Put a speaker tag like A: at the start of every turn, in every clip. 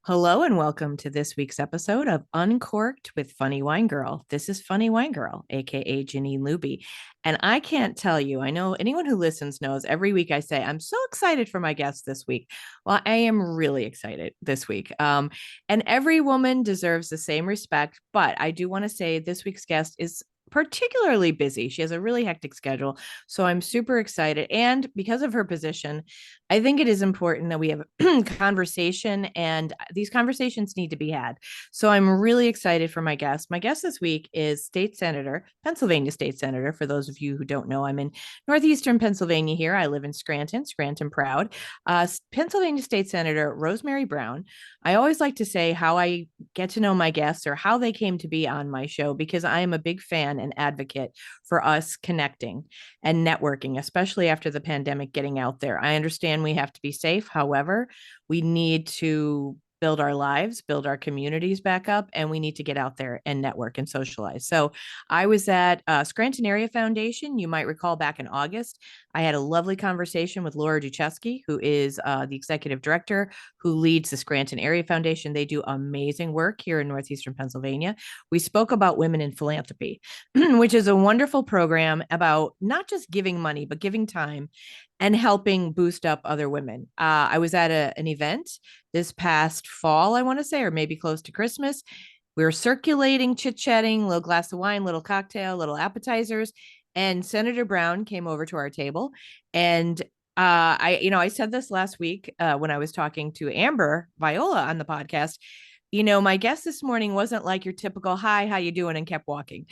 A: Hello and welcome to this week's episode of Uncorked with Funny Wine Girl. This is Funny Wine Girl, aka Janine Luby. And I can't tell you, I know anyone who listens knows every week I say, I'm so excited for my guest this week. Well, I am really excited this week. And every woman deserves the same respect. But I do want to say this week's guest is particularly busy. She has a really hectic schedule. So I'm super excited. And because of her position, I think it is important that we have conversation, and these conversations need to be had. So I'm really excited for my guest. My guest this week is Pennsylvania State Senator. For those of you who don't know, I'm in northeastern Pennsylvania here. I live in Scranton proud. Pennsylvania State Senator Rosemary Brown. I always like to say how I get to know my guests or how they came to be on my show because I am a big fan and advocate for us connecting and networking, especially after the pandemic, getting out there. I understand we have to be safe. However, we need to build our lives, build our communities back up, and we need to get out there and network and socialize. So I was at Scranton Area Foundation. You might recall back in August, I had a lovely conversation with Laura Duchesky, who is the executive director who leads the Scranton Area Foundation. They do amazing work here in northeastern Pennsylvania. We spoke about women in philanthropy, which is a wonderful program about not just giving money, but giving time and helping boost up other women. I was at an event this past fall, I want to say, or maybe close to Christmas. We were circulating, chit-chatting, little glass of wine, little cocktail, little appetizers. And Senator Brown came over to our table. And I said this last week when I was talking to Amber Viola on the podcast. My guest this morning wasn't like your typical hi, how you doing, and kept walking.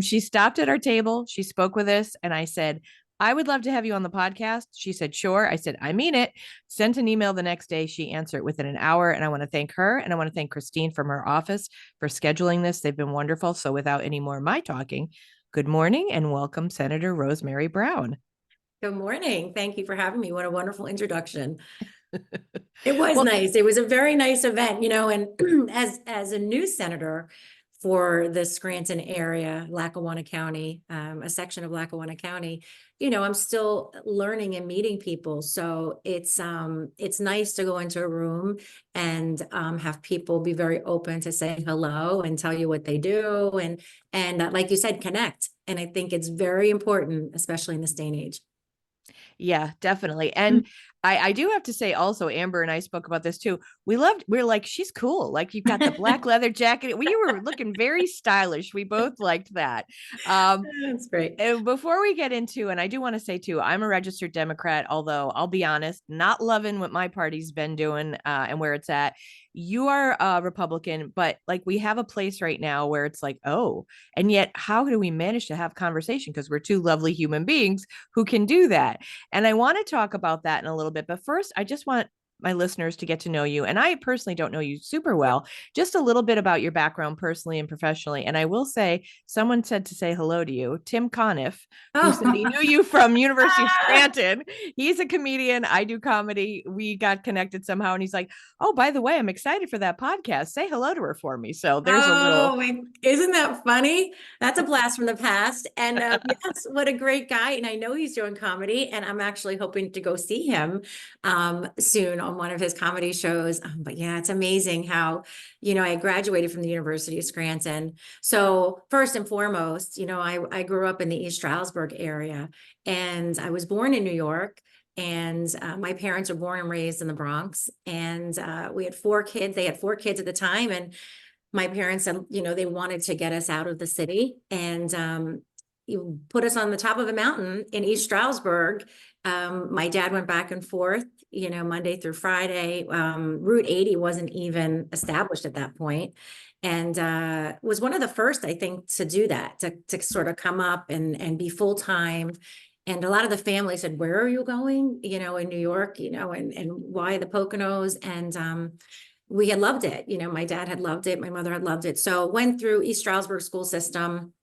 A: She stopped at our table, she spoke with us, and I said, I would love to have you on the podcast. She said, sure. I said, I mean it. Sent an email the next day. She answered within an hour. And I want to thank her. And I want to thank Christine from her office for scheduling this. They've been wonderful. So without any more of my talking, good morning and welcome, Senator Rosemary Brown.
B: Good morning. Thank you for having me. What a wonderful introduction. It was
A: Well,
B: nice. It was a very nice event, and as a new senator for the Scranton area, Lackawanna County, a section of Lackawanna County, I'm still learning and meeting people. So it's nice to go into a room and have people be very open to say hello and tell you what they do and like you said, connect. And I think it's very important, especially in this day and age.
A: yeah, definitely. And I do have to say also, Amber and I spoke about this too. We're like, she's cool. Like you've got the black leather jacket. We were looking very stylish. We both liked that.
B: That's great.
A: And before we get into, and I do want to say too, I'm a registered Democrat, although I'll be honest, not loving what my party's been doing and where it's at. You are a Republican, but like we have a place right now where it's like, oh, and yet how do we manage to have conversation? Because we're two lovely human beings who can do that. And I want to talk about that in a little bit. But first, I just want my listeners to get to know you. And I personally don't know you super well, just a little bit about your background personally and professionally. And I will say, someone said to say hello to you, Tim Conniff, who said he knew you from University of Scranton. He's a comedian. I do comedy. We got connected somehow. And he's like, oh, by the way, I'm excited for that podcast. Say hello to her for me. So there's a little.
B: Isn't that funny? That's a blast from the past. And yes, what a great guy. And I know he's doing comedy, and I'm actually hoping to go see him soon on one of his comedy shows. But yeah, it's amazing how, I graduated from the University of Scranton. So first and foremost, I grew up in the East Stroudsburg area, and I was born in New York. And my parents were born and raised in the Bronx, and we had 4 kids. They had 4 kids at the time, and my parents said, they wanted to get us out of the city, and you put us on the top of a mountain in East Stroudsburg. My dad went back and forth, Monday through Friday. Route 80 wasn't even established at that point, and was one of the first, I think, to do that, to sort of come up and be full time. And a lot of the family said, where are you going, in New York, and why the Poconos? And we had loved it. My dad had loved it. My mother had loved it. So went through East Stroudsburg school system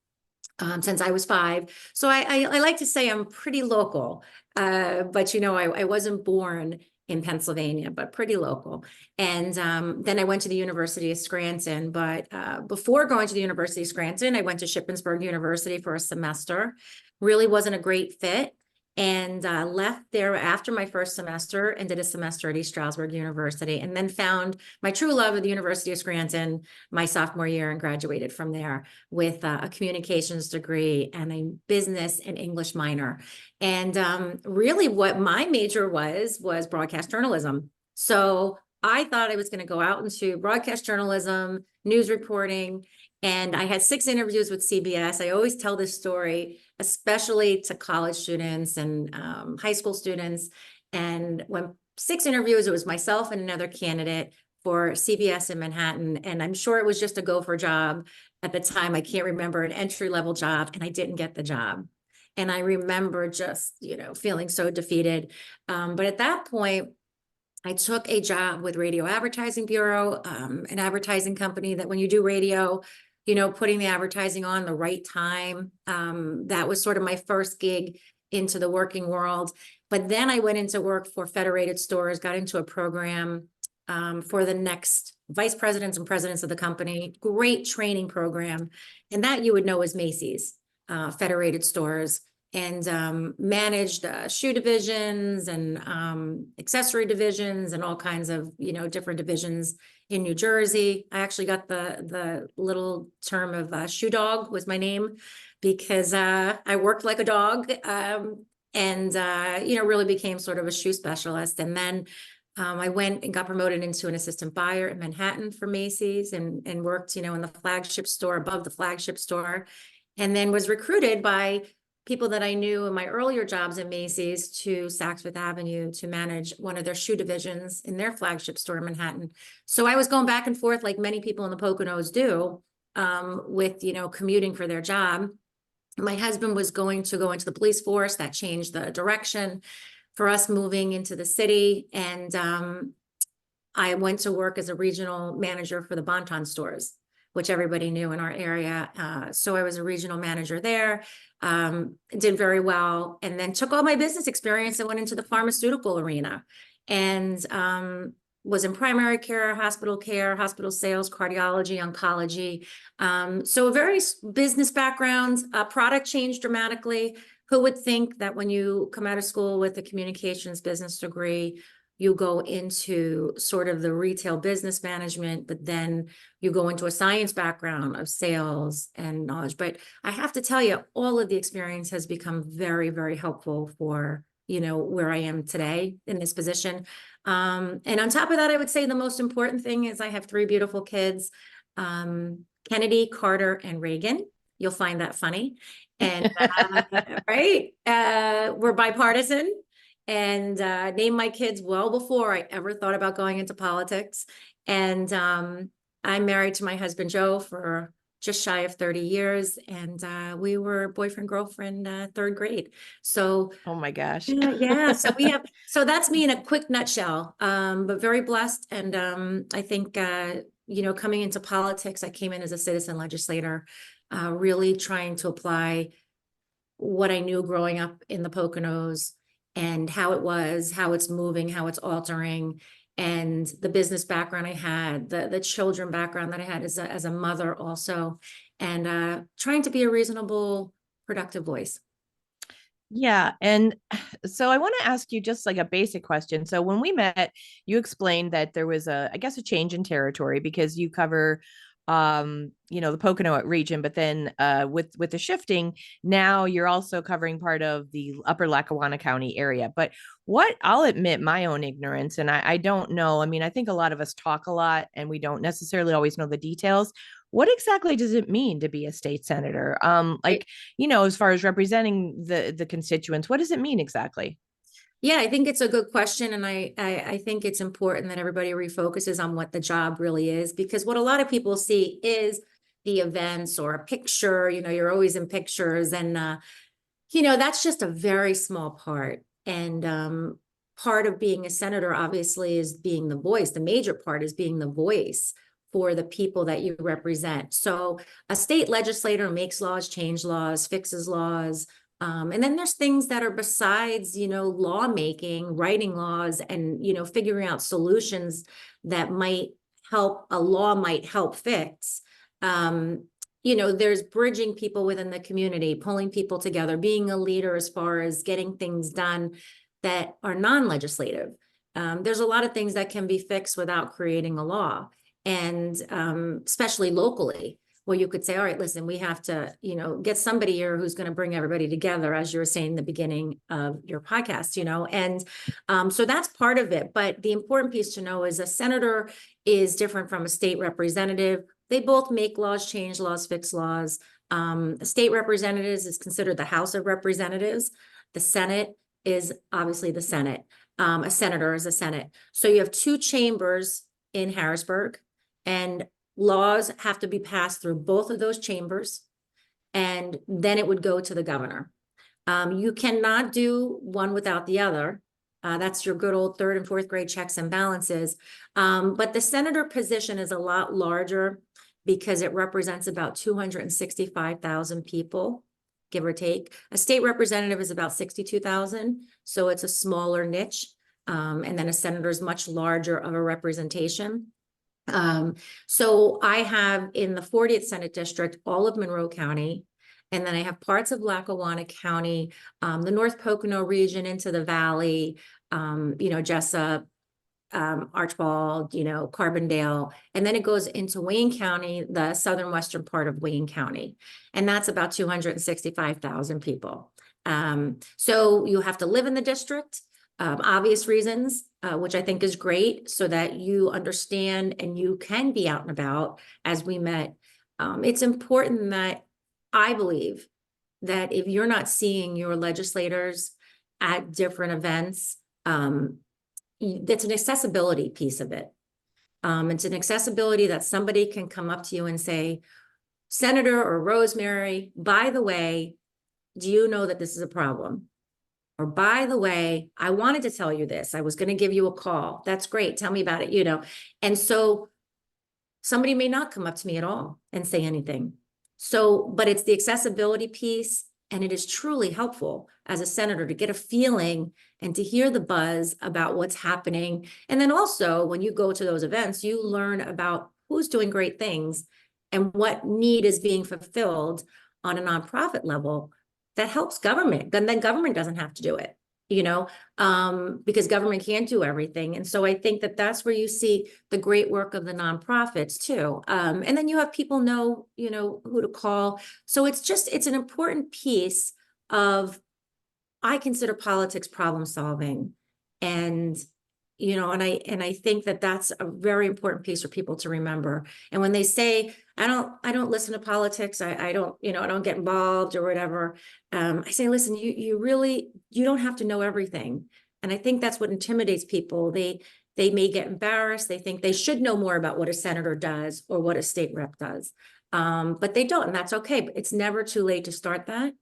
B: since I was 5. So I like to say I'm pretty local, but I wasn't born in Pennsylvania, but pretty local. And then I went to the University of Scranton. But before going to the University of Scranton, I went to Shippensburg University for a semester. Really wasn't a great fit. and left there after my first semester and did a semester at East Stroudsburg University, and then found my true love at the University of Scranton my sophomore year and graduated from there with a communications degree and a business and English minor. And really what my major was broadcast journalism. So I thought I was going to go out into broadcast journalism, news reporting, and I had 6 interviews with CBS. I always tell this story, especially to college students and high school students. And when 6 interviews, it was myself and another candidate for CBS in Manhattan. And I'm sure it was just a gopher job at the time. I can't remember, an entry-level job, and I didn't get the job. And I remember just, feeling so defeated. But at that point, I took a job with Radio Advertising Bureau, an advertising company that when you do radio, putting the advertising on the right time. That was sort of my first gig into the working world. But then I went into work for Federated Stores, got into a program for the next vice presidents and presidents of the company. Great training program. And that you would know as Macy's, Federated Stores, and managed shoe divisions and accessory divisions and all kinds of, different divisions in New Jersey. I actually got the little term of shoe dog was my name because I worked like a dog, and really became sort of a shoe specialist. And then I went and got promoted into an assistant buyer in Manhattan for Macy's and worked, in the flagship store, above the flagship store, and then was recruited by people that I knew in my earlier jobs at Macy's to Saks Fifth Avenue to manage one of their shoe divisions in their flagship store in Manhattan. So I was going back and forth like many people in the Poconos do, with, commuting for their job. My husband was going to go into the police force. That changed the direction for us moving into the city. And I went to work as a regional manager for the Bon-Ton stores, which everybody knew in our area. So I was a regional manager there, did very well, and then took all my business experience and went into the pharmaceutical arena and was in primary care, hospital sales, cardiology, oncology. So a very business background. Product changed dramatically. Who would think that when you come out of school with a communications business degree, you go into sort of the retail business management, but then you go into a science background of sales and knowledge. But I have to tell you, all of the experience has become very, very helpful for, where I am today in this position. And on top of that, I would say the most important thing is I have 3 beautiful kids, Kennedy, Carter, and Reagan. You'll find that funny. And right, we're bipartisan. And named my kids well before I ever thought about going into politics. And I'm married to my husband, Joe, for just shy of 30 years. And we were boyfriend, girlfriend, 3rd grade. So,
A: Oh my gosh.
B: yeah. So that's me in a quick nutshell, but very blessed. And I think, coming into politics, I came in as a citizen legislator, really trying to apply what I knew growing up in the Poconos and how it's moving, how it's altering, and the business background I had, the children background that I had as a mother also, and trying to be a reasonable, productive voice.
A: Yeah. And so I want to ask you just like a basic question. So when we met, you explained that there was I guess a change in territory because you cover the Pocono region, but then with the shifting, now you're also covering part of the upper Lackawanna County area. But what I'll admit my own ignorance, and I don't know. I mean, I think a lot of us talk a lot and we don't necessarily always know the details. What exactly does it mean to be a state senator? As far as representing the constituents, what does it mean exactly?
B: Yeah, I think it's a good question. And I think it's important that everybody refocuses on what the job really is, because what a lot of people see is the events or a picture, you're always in pictures, and, that's just a very small part. And part of being a senator, obviously, is being the voice. The major part is being the voice for the people that you represent. So a state legislator makes laws, change laws, fixes laws. And then there's things that are besides, lawmaking, writing laws, and, figuring out solutions that a law might help fix. there's bridging people within the community, pulling people together, being a leader as far as getting things done that are non-legislative. There's a lot of things that can be fixed without creating a law, and especially locally, where you could say, all right, listen, we have to, get somebody here who's going to bring everybody together, as you were saying in the beginning of your podcast, and so that's part of it. But the important piece to know is a senator is different from a state representative. They both make laws, change laws, fix laws. State representatives is considered the House of Representatives. The Senate is obviously the Senate. A senator is a Senate. So you have two chambers in Harrisburg, and laws have to be passed through both of those chambers, and then it would go to the governor. You cannot do one without the other. That's your good old third and fourth grade checks and balances. But the senator position is a lot larger because it represents about 265,000 people, give or take. A state representative is about 62,000, so it's a smaller niche. And then a senator is much larger of a representation. So I have in the 40th Senate District, all of Monroe County, and then I have parts of Lackawanna County, the North Pocono region into the Valley, Jessup, Archbald, Carbondale, and then it goes into Wayne County, the southern western part of Wayne County, and that's about 265,000 people. So you have to live in the district, obvious reasons, which I think is great, so that you understand and you can be out and about. As we met, it's important that I believe that if you're not seeing your legislators at different events, it's an accessibility piece of it. It's an accessibility that somebody can come up to you and say, Senator or Rosemary, by the way, do you know that this is a problem? Or by the way, I wanted to tell you this. I was going to give you a call. That's great. Tell me about it, And so somebody may not come up to me at all and say anything. So, but it's the accessibility piece, and it is truly helpful as a senator to get a feeling and to hear the buzz about what's happening. And then also when you go to those events, you learn about who's doing great things and what need is being fulfilled on a nonprofit level that helps government. Then government doesn't have to do it, because government can't do everything. And so I think that that's where you see the great work of the nonprofits too. And then you have people know, who to call. So it's an important piece of, I consider politics problem solving. And, and I think that that's a very important piece for people to remember. And when they say, I don't listen to politics, I don't, I don't get involved or whatever. I say, listen, you don't have to know everything. And I think that's what intimidates people. They may get embarrassed. They think they should know more about what a senator does or what a state rep does. But they don't, and that's okay. But it's never too late to start that.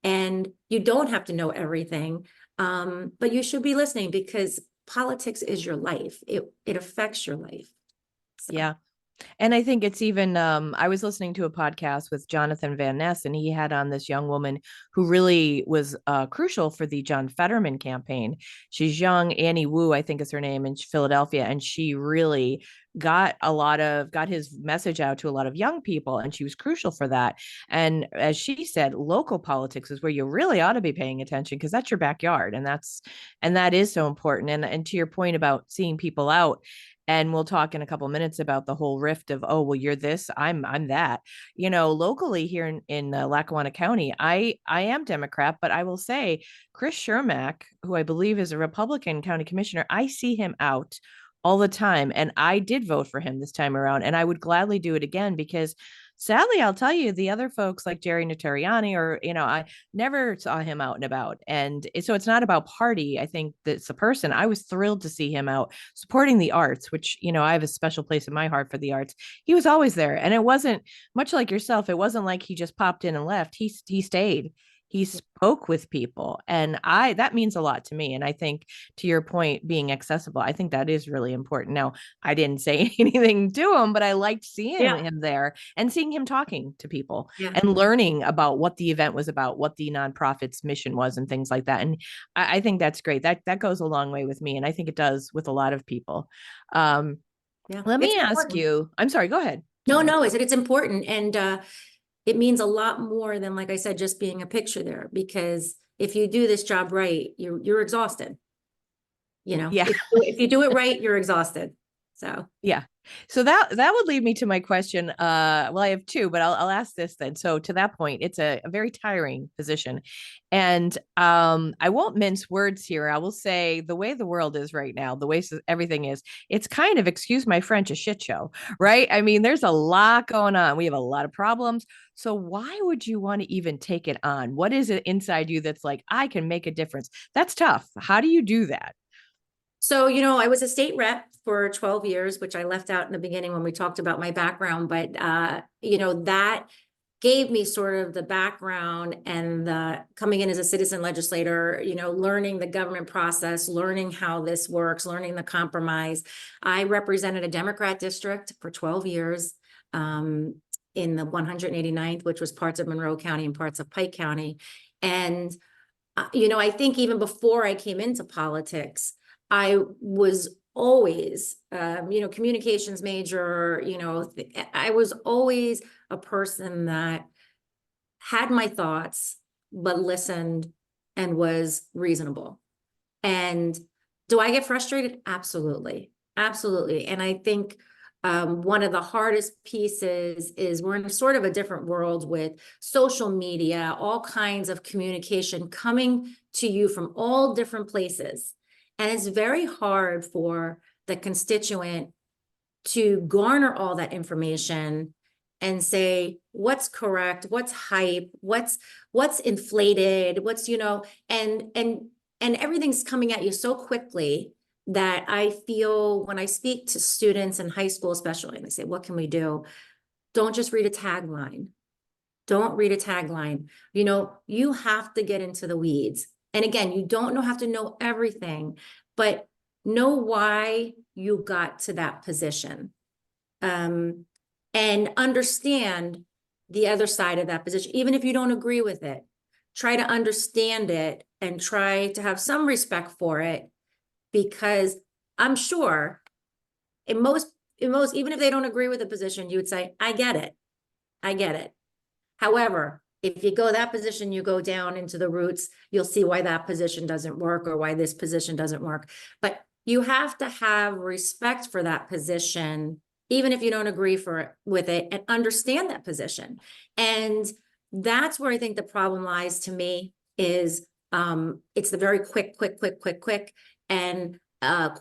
B: And you don't have to know everything, but you should be listening, because politics is your life. It affects your life. So.
A: Yeah. And I think it's even, I was listening to a podcast with Jonathan Van Ness, and he had on this young woman who really was crucial for the John Fetterman campaign. She's young, Annie Wu, I think is her name, in Philadelphia. And she really got his message out to a lot of young people. And she was crucial for that. And as she said, local politics is where you really ought to be paying attention, because that's your backyard. And that is so important. And to your point about seeing people out, and we'll talk in a couple of minutes about the whole rift of, oh, well, you're this, I'm that. Locally here in Lackawanna County, I am Democrat, but I will say Chris Shermack, who I believe is a Republican county commissioner, I see him out all the time. And I did vote for him this time around, and I would gladly do it again, because sadly, I'll tell you, the other folks like Jerry Natariani, or, I never saw him out and about. And so it's not about party. I think that's the person. I was thrilled to see him out supporting the arts, which, I have a special place in my heart for the arts. He was always there. And it wasn't much like yourself. It wasn't like he just popped in and left. He stayed. He spoke with people, and that means a lot to me. And I think, to your point, being accessible, I think that is really important. Now, I didn't say anything to him, but I liked seeing him there and seeing him talking to people and learning about what the event was about, what the nonprofit's mission was, and things like that. And I think that's great. That goes a long way with me. And I think it does with a lot of people. Let me ask you, I'm sorry, go ahead.
B: No, it's important. And, it means a lot more than, like I said, just being a picture there, because if you do this job right, you're exhausted. You know,
A: Yeah.
B: if you do it right, you're exhausted. So
A: Yeah. So that would lead me to my question. Well, I have two, but I'll ask this then. So to that point, it's a very tiring position. And I won't mince words here. I will say the way the world is right now, the way everything is, it's kind of, excuse my French, a shit show, right? I mean, there's a lot going on. We have a lot of problems. So why would you want to even take it on? What is it inside you that's like, I can make a difference? That's tough. How do you do that?
B: So, you know, I was a state rep for 12 years, which I left out in the beginning when we talked about my background, but you know, that gave me sort of the background and the coming in as a citizen legislator, you know, learning the government process, learning how this works, learning the compromise. I represented a Democrat district for 12 years in the 189th, which was parts of Monroe County and parts of Pike County. And you know, I think even before I came into politics, I was always, you know, communications major, you know, I was always a person that had my thoughts, but listened and was reasonable. And do I get frustrated? Absolutely. Absolutely. And I think one of the hardest pieces is we're in sort of a different world with social media, all kinds of communication coming to you from all different places. And it's very hard for the constituent to garner all that information and say what's correct, what's hype, what's inflated, what's, you know, and everything's coming at you so quickly that I feel when I speak to students in high school, especially, and they say, what can we do? Don't just read a tagline. Don't read a tagline. You know, you have to get into the weeds. And again, you don't have to know everything, but know why you got to that position. And understand the other side of that position, even if you don't agree with it. Try to understand it and try to have some respect for it, because I'm sure in most, even if they don't agree with the position, you would say, I get it. I get it. However, if you go that position, you go down into the roots, you'll see why that position doesn't work or why this position doesn't work. But you have to have respect for that position, even if you don't agree with it, and understand that position. And that's where I think the problem lies to me is it's the very quick, and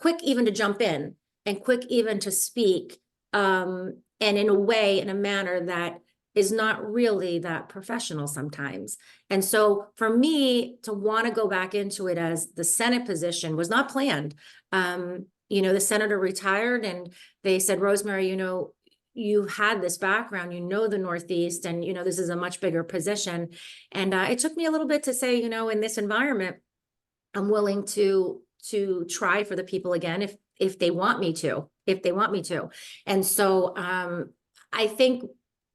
B: quick even to jump in and quick even to speak, and in a way, in a manner that is not really that professional sometimes. And so for me to want to go back into it as the Senate position was not planned. You know, the senator retired and they said, Rosemary, you know, you had this background, you know, the Northeast, and, you know, this is a much bigger position. And it took me a little bit to say, you know, in this environment, I'm willing to try for the people again, if they want me to, And so I think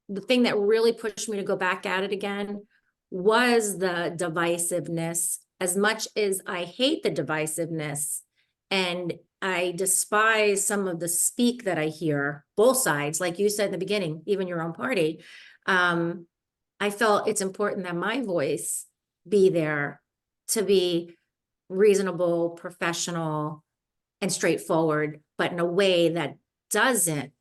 B: the thing that really pushed me to go back at it again was the divisiveness. As much as I hate the divisiveness and I despise some of the speak that I hear, both sides, like you said in the beginning, even your own party, I felt it's important that my voice be there to be reasonable, professional, and straightforward, but in a way that doesn't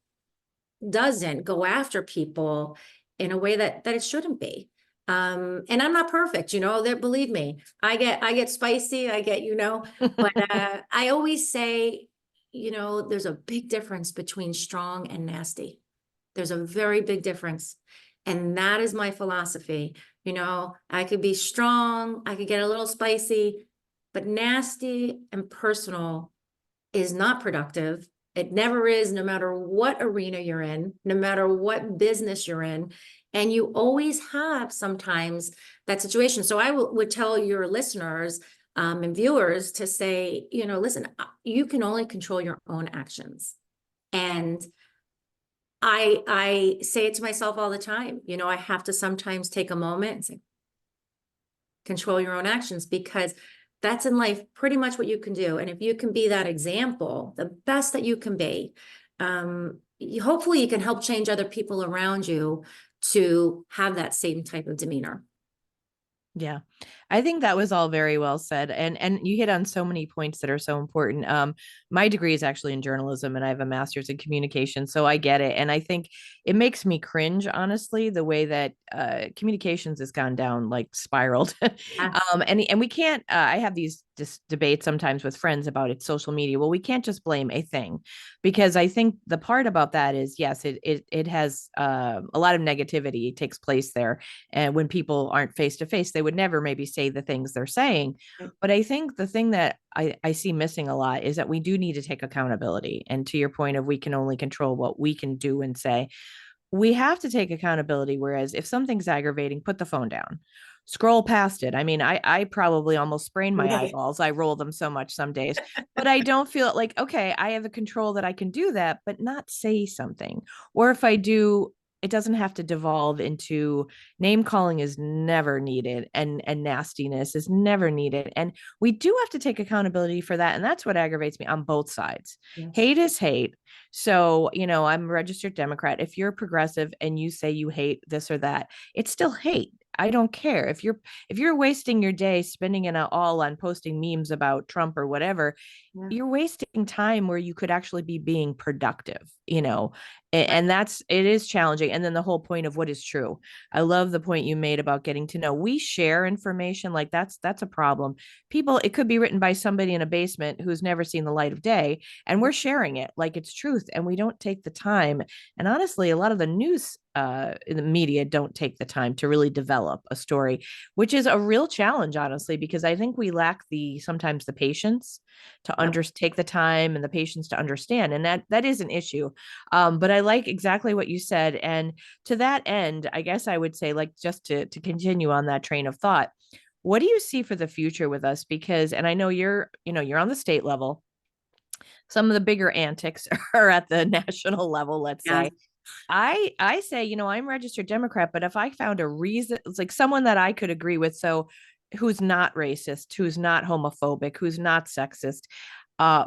B: go after people in a way that it shouldn't be. And I'm not perfect, you know, that, believe me, I get spicy, you know, but I always say, you know, there's a big difference between strong and nasty. There's a very big difference. And that is my philosophy. You know, I could be strong, I could get a little spicy, but nasty and personal is not productive. It never is, no matter what arena you're in, no matter what business you're in. And you always have sometimes that situation. So I would tell your listeners and viewers to say, you know, listen, you can only control your own actions. And I say it to myself all the time. You know, I have to sometimes take a moment and say, control your own actions, because that's in life pretty much what you can do. And if you can be that example, the best that you can be, hopefully you can help change other people around you to have that same type of demeanor.
A: Yeah. I think that was all very well said. And you hit on so many points that are so important. My degree is actually in journalism and I have a master's in communication, so I get it. And I think it makes me cringe, honestly, the way that communications has gone down, like spiraled.
B: Yeah.
A: And we can't I have these debates sometimes with friends about it's social media. Well, we can't just blame a thing, because I think the part about that is, yes, it has a lot of negativity takes place there, and when people aren't face to face, they would never maybe say the things they're saying. But I think the thing that I see missing a lot is that we do need to take accountability. And to your point of we can only control what we can do and say, we have to take accountability. Whereas if something's aggravating, put the phone down, scroll past it. I mean, I probably almost sprain my
B: Right.
A: eyeballs. I roll them so much some days, but I don't feel like, okay, I have a control that I can do that, but not say something. Or if I do, it doesn't have to devolve into name calling is never needed, and nastiness is never needed. And we do have to take accountability for that. And that's what aggravates me on both sides.
B: Yes.
A: Hate is hate. So, I'm a registered Democrat. If you're progressive and you say you hate this or that, it's still hate. I don't care. If you're wasting your day spending it all on posting memes about Trump or whatever,
B: Yeah.
A: you're wasting time where you could actually be being productive. And
B: Right.
A: it is challenging. And then the whole point of what is true. I love the point you made about getting to know. We share information, like that's a problem. People, it could be written by somebody in a basement who's never seen the light of day, and we're sharing it like it's truth, and we don't take the time. And honestly, a lot of the news in the media don't take the time to really develop a story, which is a real challenge, honestly, because I think we lack sometimes the patience to
B: Yep.
A: take the time and the patience to understand, and that is an issue. But I like exactly what you said, and to that end, I guess I would say, like, just to continue on that train of thought, what do you see for the future with us? Because, and I know you're on the state level, some of the bigger antics are at the national level, let's
B: Yeah.
A: say. I say, I'm registered Democrat, but if I found a reason, it's like someone that I could agree with, so who's not racist, who's not homophobic, who's not sexist,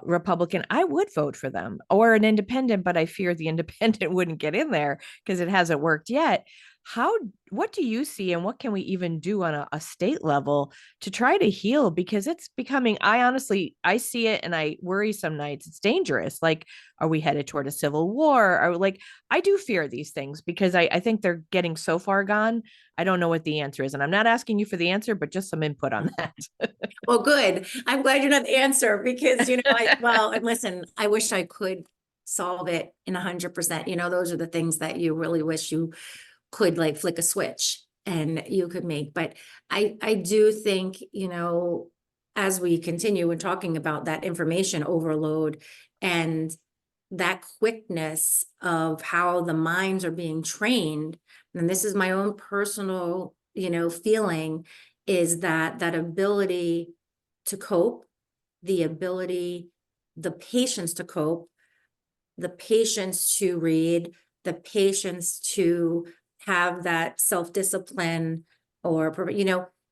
A: Republican, I would vote for them, or an independent, but I fear the independent wouldn't get in there because it hasn't worked yet. How, what do you see, and what can we even do on a state level to try to heal? Because it's becoming, I see it and I worry some nights it's dangerous. Like, are we headed toward a civil war? Or like, I do fear these things because I think they're getting so far gone. I don't know what the answer is. And I'm not asking you for the answer, but just some input on that.
B: Well, good. I'm glad you're not the answer because, and listen, I wish I could solve it in 100%. Those are the things that you really wish you could like flick a switch and you could make. But I do think, as we continue and talking about that information overload and that quickness of how the minds are being trained, and this is my own personal, feeling, is that ability to cope, the ability, the patience to cope, the patience to read, the patience to have that self-discipline, or,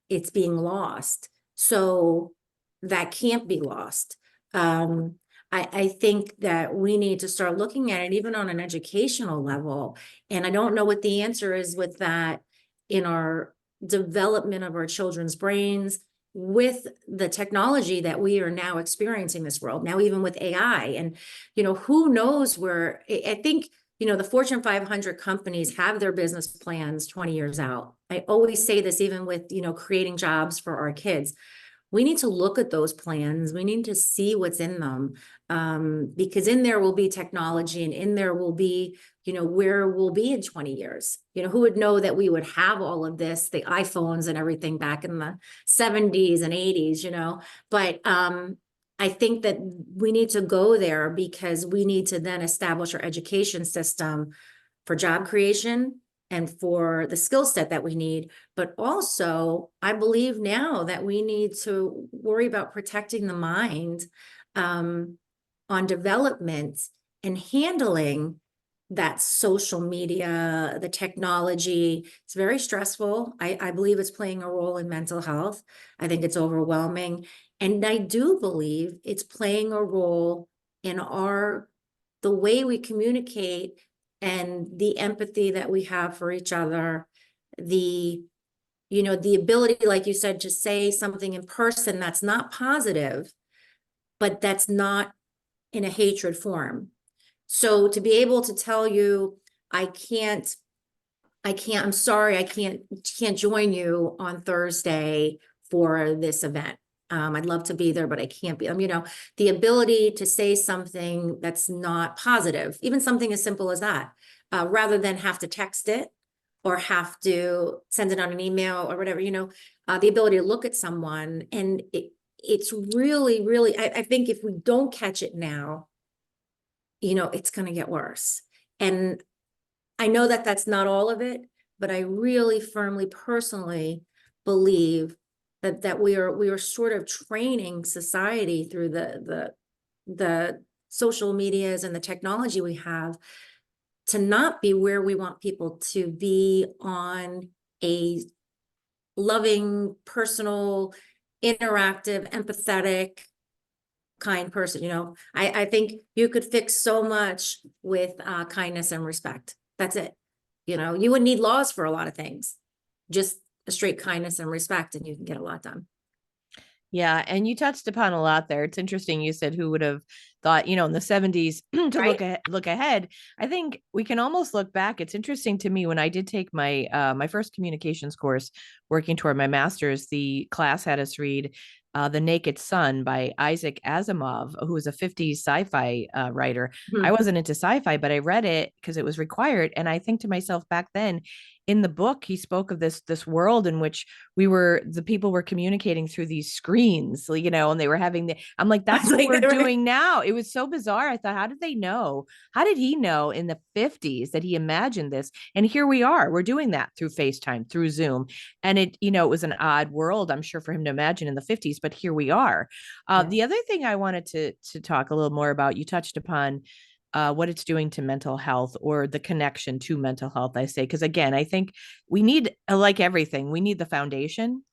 B: it's being lost. So that can't be lost. I think that we need to start looking at it even on an educational level. And I don't know what the answer is with that in our development of our children's brains with the technology that we are now experiencing this world now, even with AI. And, who knows where I think, the Fortune 500 companies have their business plans 20 years out. I always say this, even with, creating jobs for our kids. We need to look at those plans. We need to see what's in them, because in there will be technology, and in there will be, where we'll be in 20 years. Who would know that we would have all of this, the iPhones and everything back in the 70s and 80s, But I think that we need to go there because we need to then establish our education system for job creation and for the skill set that we need. But also, I believe now that we need to worry about protecting the mind, on development and handling that social media, the technology. It's very stressful. I believe it's playing a role in mental health. I think it's overwhelming. And I do believe it's playing a role in the way we communicate and the empathy that we have for each other, the, the ability, like you said, to say something in person that's not positive, but that's not in a hatred form. So to be able to tell you, I'm sorry, I can't join you on Thursday for this event. I'd love to be there, but I can't be, the ability to say something that's not positive, even something as simple as that, rather than have to text it or have to send it on an email or whatever, the ability to look at someone. And it's really, really, I think if we don't catch it now, it's going to get worse. And I know that that's not all of it, but I really firmly, personally believe that we are sort of training society through the social medias and the technology we have to not be where we want people to be on a loving, personal, interactive, empathetic, kind person. I think you could fix so much with kindness and respect. That's it. You wouldn't need laws for a lot of things, just a straight kindness and respect, and you can get a lot done.
A: Yeah, and you touched upon a lot there. It's interesting. You said who would have thought, in the 70s to
B: Right?
A: look ahead. I think we can almost look back. It's interesting to me when I did take my first communications course working toward my master's, the class had us read The Naked Sun by Isaac Asimov, who was a 50s sci-fi writer. I
B: Mhm.
A: wasn't into sci-fi, but I read it because it was required. And I think to myself back then, in the book, he spoke of this world in which the people were communicating through these screens, and they were having I'm like, that's what we're
B: Right.
A: doing now. It was so bizarre. I thought, how did they know? How did he know in the 50s that he imagined this? And here we are, we're doing that through FaceTime, through Zoom. And it was an odd world, I'm sure, for him to imagine in the 50s, but here we are.
B: Yeah.
A: The other thing I wanted to talk a little more about, you touched upon what it's doing to mental health, or the connection to mental health, I say, because again, I think we need, like everything, we need the foundation.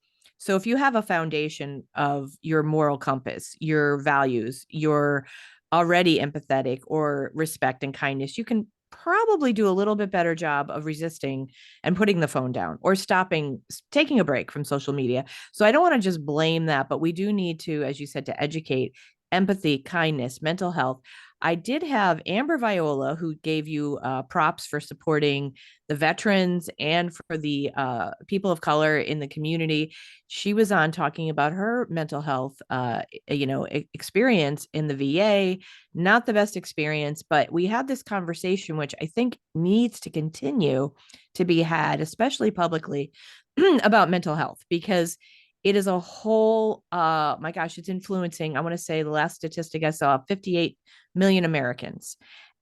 A: So if you have a foundation of your moral compass, your values, you're already empathetic or respect and kindness, you can probably do a little bit better job of resisting and putting the phone down, or taking a break from social media. So I don't want to just blame that, but we do need to, as you said, to educate empathy, kindness, mental health. I did have Amber Viola, who gave you props for supporting the veterans and for the people of color in the community. She was on talking about her mental health, experience in the VA. Not the best experience, but we had this conversation, which I think needs to continue to be had, especially publicly, about mental health, because it is a whole, my gosh, it's influencing, I want to say the last statistic I saw, 58 million Americans.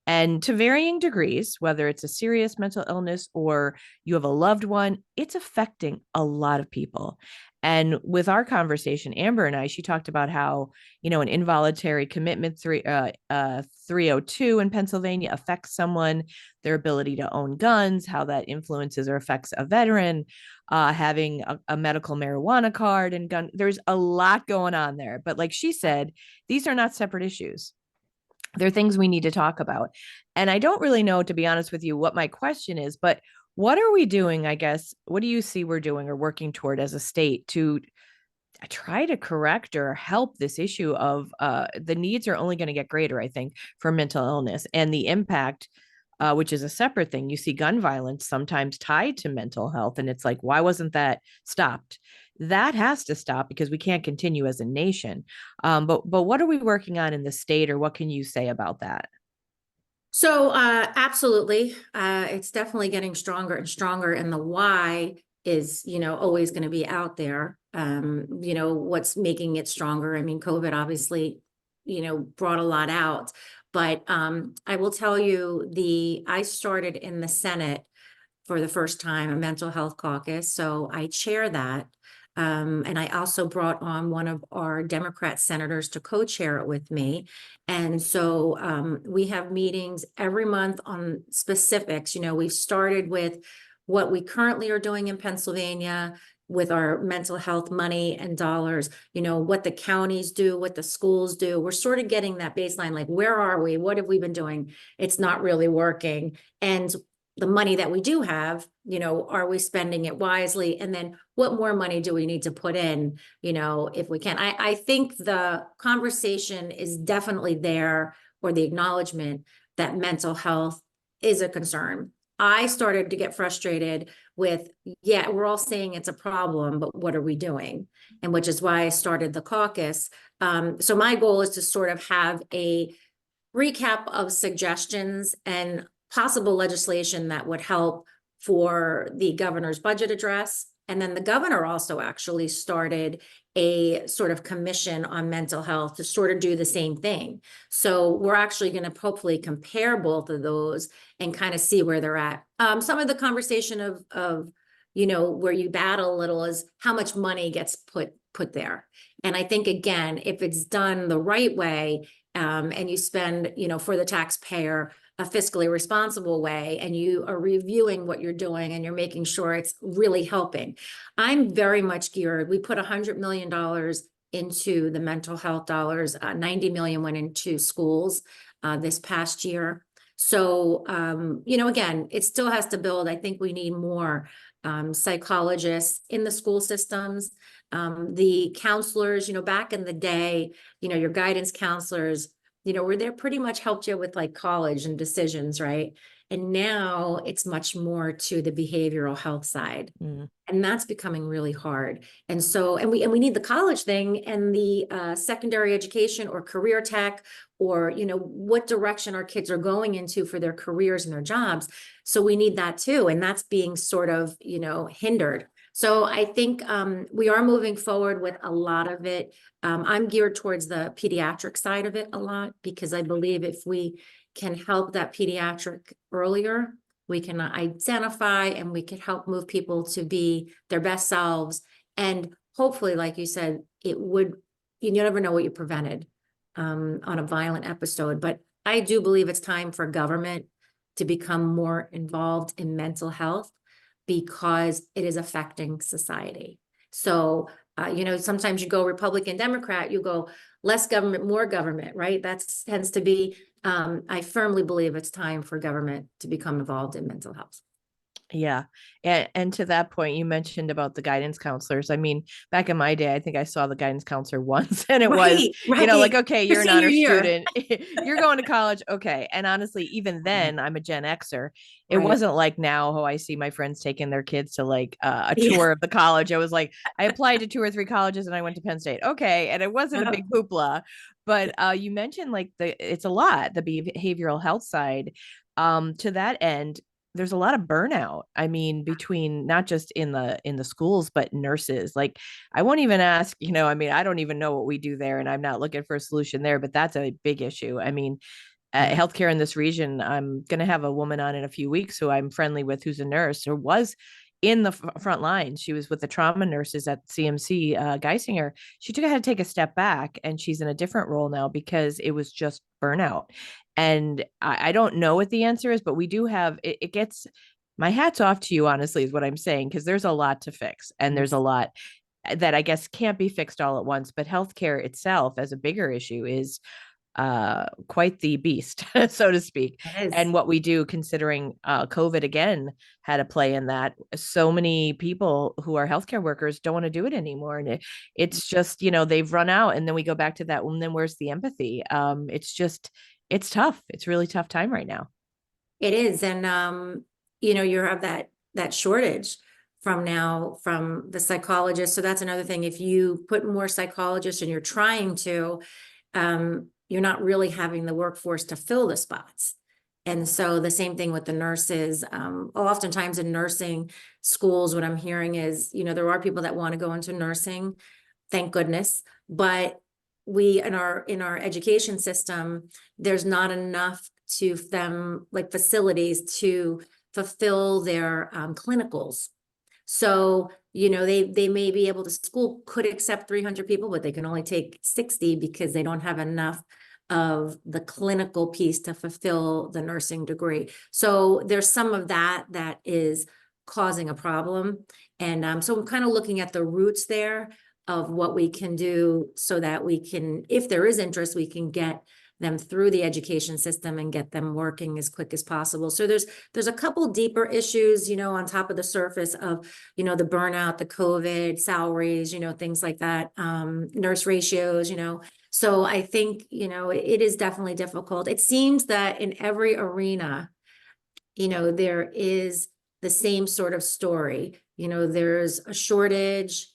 A: And to varying degrees, whether it's a serious mental illness or you have a loved one, it's affecting a lot of people. And with our conversation, Amber and I, she talked about how, an involuntary commitment 302 in Pennsylvania affects someone, their ability to own guns, how that influences or affects a veteran, having a medical marijuana card and gun. There's a lot going on there. But like she said, these are not separate issues. They're things we need to talk about. And I don't really know, to be honest with you, what my question is, but what are we doing, I guess? What do you see we're doing or working toward as a state to try to correct or help this issue of the needs are only going to get greater, I think, for mental illness and the impact, which is a separate thing. You see gun violence sometimes tied to mental health, and it's like, why wasn't that stopped? That has to stop because we can't continue as a nation. But what are we working on in the state, or what can you say about that?
B: So absolutely. It's definitely getting stronger and stronger. And the why is, always going to be out there. What's making it stronger? I mean, COVID obviously, brought a lot out. But I will tell you, I started in the Senate for the first time, a mental health caucus. So I chair that. And I also brought on one of our Democrat senators to co-chair it with me. And so we have meetings every month on specifics. We've started with what we currently are doing in Pennsylvania, with our mental health money and dollars, you know, what the counties do, what the schools do. We're sort of getting that baseline, like, where are we? What have we been doing? It's not really working. And the money that we do have, you know, are we spending it wisely? And then what more money do we need to put in, you know, if we can? I think the conversation is definitely there, or the acknowledgement that mental health is a concern. I started to get frustrated with, yeah, we're all saying it's a problem, but what are we doing? And which is why I started the caucus. So my goal is to sort of have a recap of suggestions and possible legislation that would help for the governor's budget address. And then the governor also actually started a sort of commission on mental health to sort of do the same thing. So we're actually going to hopefully compare both of those and kind of see where they're at. Some of the conversation of you know, where you battle a little is how much money gets put there. And I think, again, if it's done the right way, and you spend, you know, for the taxpayer, a fiscally responsible way, and you are reviewing what you're doing and you're making sure it's really helping. I'm very much geared. We put $100 million into the mental health dollars. 90 million went into schools this past year. So, you know, again, it still has to build. I think we need more psychologists in the school systems. The counselors, you know, back in the day, you know, your guidance counselors, you know, were there pretty much helped you with like college and decisions, right? And now it's much more to the behavioral health side.
A: Mm.
B: And that's becoming really hard. And so, and we need the college thing and the secondary education or career tech, or, you know, what direction our kids are going into for their careers and their jobs. So we need that too. And that's being sort of, you know, hindered. So I think we are moving forward with a lot of it. I'm geared towards the pediatric side of it a lot, because I believe if we can help that pediatric earlier, we can identify and we can help move people to be their best selves. And hopefully, like you said, you never know what you prevented on a violent episode. But I do believe it's time for government to become more involved in mental health, because it is affecting society. So, you know, sometimes you go Republican, Democrat, you go less government, more government, right? That tends to be, I firmly believe it's time for government to become involved in mental health.
A: Yeah. And to that point, you mentioned about the guidance counselors. I mean, back in my day, I think I saw the guidance counselor once, and it was,
B: Right,
A: you know, like,
B: right.
A: okay,
B: Your
A: you're an
B: senior
A: honor
B: year.
A: student, you're going to college. Okay. And honestly, even then, I'm a Gen Xer. It
B: Right.
A: wasn't like now how I see my friends taking their kids to like a
B: Yeah.
A: tour of the college. I was like, I applied to 2 or 3 colleges and I went to Penn State. Okay. And it wasn't a big hoopla. But you mentioned like it's a lot, the behavioral health side. To that end, there's a lot of burnout. I mean, between not just in the schools, but nurses. Like, I won't even ask, you know, I mean, I don't even know what we do there, and I'm not looking for a solution there, but that's a big issue. I mean,
B: Yeah.
A: healthcare in this region, I'm going to have a woman on in a few weeks who I'm friendly with, who's a nurse, or was in the front lines. She was with the trauma nurses at CMC Geisinger. She had to take a step back, and she's in a different role now because it was just burnout. And I don't know what the answer is, but we do have it gets my hat's off to you, honestly, is what I'm saying, because there's a lot to fix, and there's a lot that I guess can't be fixed all at once. But healthcare itself as a bigger issue is quite the beast, so to speak.
B: It is.
A: And what we do, considering COVID again had a play in that, so many people who are healthcare workers don't want to do it anymore. And it's just, you know, they've run out. And then we go back to that. And then where's the empathy? It's just, it's tough. It's really tough time right now.
B: It is. And, you know, you have that shortage from the psychologists. So that's another thing. If you put more psychologists and you're trying to, you're not really having the workforce to fill the spots. And so the same thing with the nurses. Oftentimes in nursing schools, what I'm hearing is, you know, there are people that want to go into nursing, thank goodness, but we in our education system, there's not enough to them like facilities to fulfill their clinicals. So, you know, they may be able to, school could accept 300 people, but they can only take 60 because they don't have enough of the clinical piece to fulfill the nursing degree. So there's some of that is causing a problem. And so I'm kind of looking at the roots there of what we can do so that we can, if there is interest, we can get them through the education system and get them working as quick as possible. So there's a couple deeper issues, on top of the surface of, the burnout, the COVID, salaries, things like that, nurse ratios, So I think, it is definitely difficult. It seems that in every arena, there is the same sort of story. There's a shortage,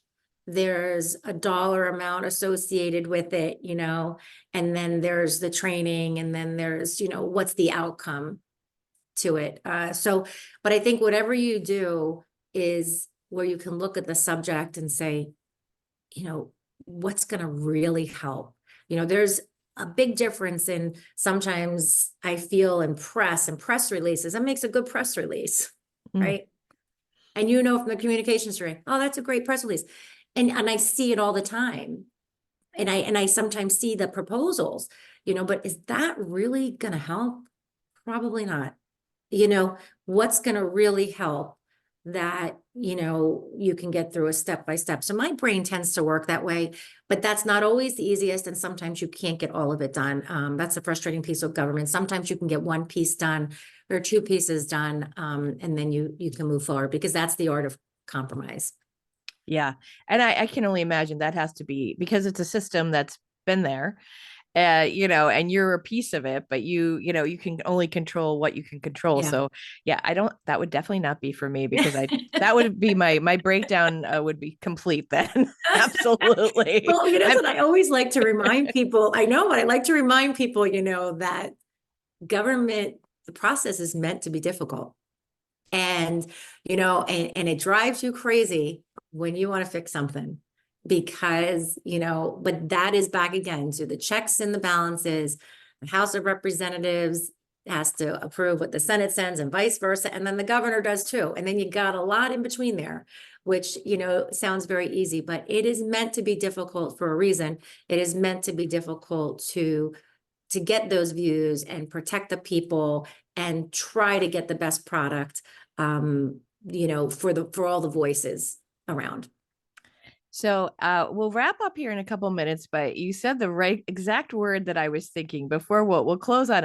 B: there's a dollar amount associated with it, and then there's the training, and then there's, what's the outcome to it. But I think whatever you do is where you can look at the subject and say, what's going to really help? There's a big difference in sometimes I feel in press releases. That makes a good press release, right? And from the communications ring, oh, that's a great press release. And I see it all the time. And I sometimes see the proposals, but is that really going to help? Probably not. What's going to really help that, you can get through a step by step. So my brain tends to work that way, but that's not always the easiest. And sometimes you can't get all of it done. That's the frustrating piece of government. Sometimes you can get one piece done or two pieces done, and then you can move forward, because that's the art of compromise.
A: Yeah. And I can only imagine that has to be because it's a system that's been there, and you're a piece of it, but you can only control what you can control.
B: Yeah.
A: So yeah, that would definitely not be for me, because that would be my breakdown would be complete then. Absolutely.
B: Well, what I always like to remind people, I know, but I like to remind people, that government, the process is meant to be difficult. And, and it drives you crazy when you want to fix something, because, but that is back again to the checks and the balances. The House of Representatives has to approve what the Senate sends and vice versa. And then the governor does too. And then you got a lot in between there, which, sounds very easy, but it is meant to be difficult for a reason. It is meant to be difficult to get those views and protect the people and try to get the best product, for all the voices around.
A: So we'll wrap up here in a couple minutes, but you said the right exact word that I was thinking before. We'll close on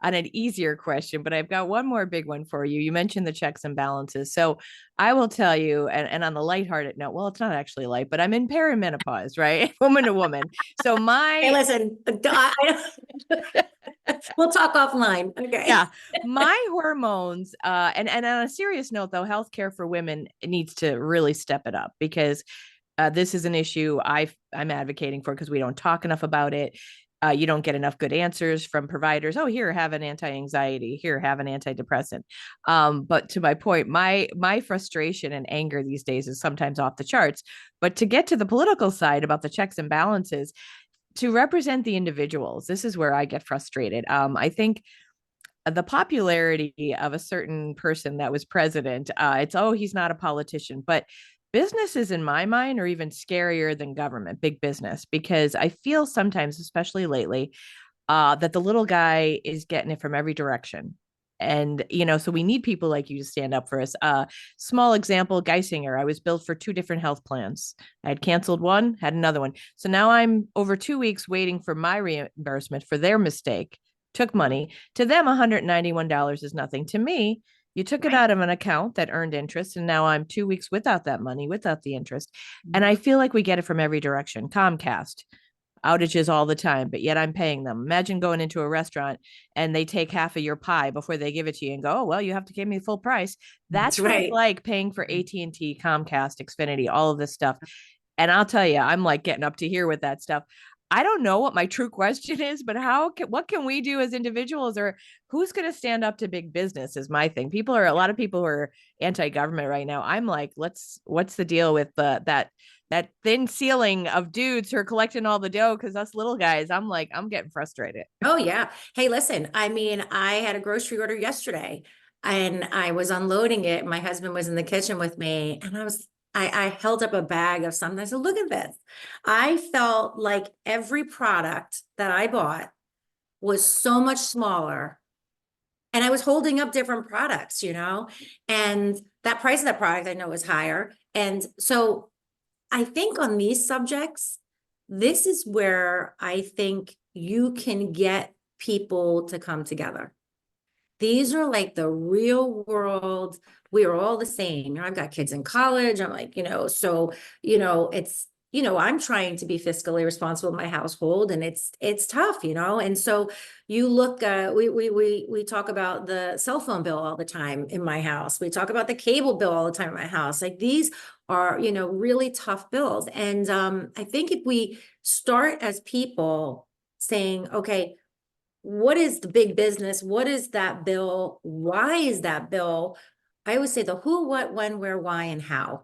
A: an easier question, but I've got one more big one for you. You mentioned the checks and balances. So I will tell you, and on the lighthearted note, well, it's not actually light, but I'm in perimenopause, right? Woman to woman. So
B: Hey, listen, we'll talk offline. Okay.
A: Yeah, my hormones, and on a serious note, though, healthcare for women needs to really step it up, because this is an issue I'm advocating for, because we don't talk enough about it. You don't get enough good answers from providers. Oh, here, have an anti-anxiety. Here, have an antidepressant. But to my point, my frustration and anger these days is sometimes off the charts. But to get to the political side about the checks and balances, to represent the individuals, this is where I get frustrated. I think the popularity of a certain person that was president, it's, oh, he's not a politician, but businesses in my mind are even scarier than government, big business, because I feel sometimes, especially lately, that the little guy is getting it from every direction. And, so we need people like you to stand up for us. Small example, Geisinger, I was billed for 2 different health plans. I had canceled one, had another one. So now I'm over 2 weeks waiting for my reimbursement for their mistake. Took money. To them, $191 is nothing. To me, you took it out of an account that earned interest, and now I'm 2 weeks without that money, without the interest. And I feel like we get it from every direction. Comcast, outages all the time, but yet I'm paying them. Imagine going into a restaurant and they take half of your pie before they give it to you and go, oh, well, you have to give me full price. That's what it's like paying for AT&T, Comcast, Xfinity, all of this stuff. And I'll tell you, I'm like getting up to here with that stuff. I don't know what my true question is, but what can we do as individuals, or who's going to stand up to big business is my thing. A lot of people who are anti-government right now. I'm like, what's the deal with that thin ceiling of dudes who are collecting all the dough? Cause us little guys, I'm like, I'm getting frustrated.
B: Oh yeah. Hey, listen, I mean, I had a grocery order yesterday and I was unloading it. My husband was in the kitchen with me, and I held up a bag of something. I said, look at this. I felt like every product that I bought was so much smaller And I was holding up different products, and that price of that product I know is higher. And so I think on these subjects, this is where I think you can get people to come together. These are like the real world. We are all the same. I've got kids in college. I'm like, so, it's, I'm trying to be fiscally responsible in my household, and it's tough, and so you look, we talk about the cell phone bill all the time in my house. We talk about the cable bill all the time in my house. Like, these are, really tough bills. And I think if we start as people saying, okay, what is the big business? What is that bill? Why is that bill? I always say the who, what, when, where, why, and how.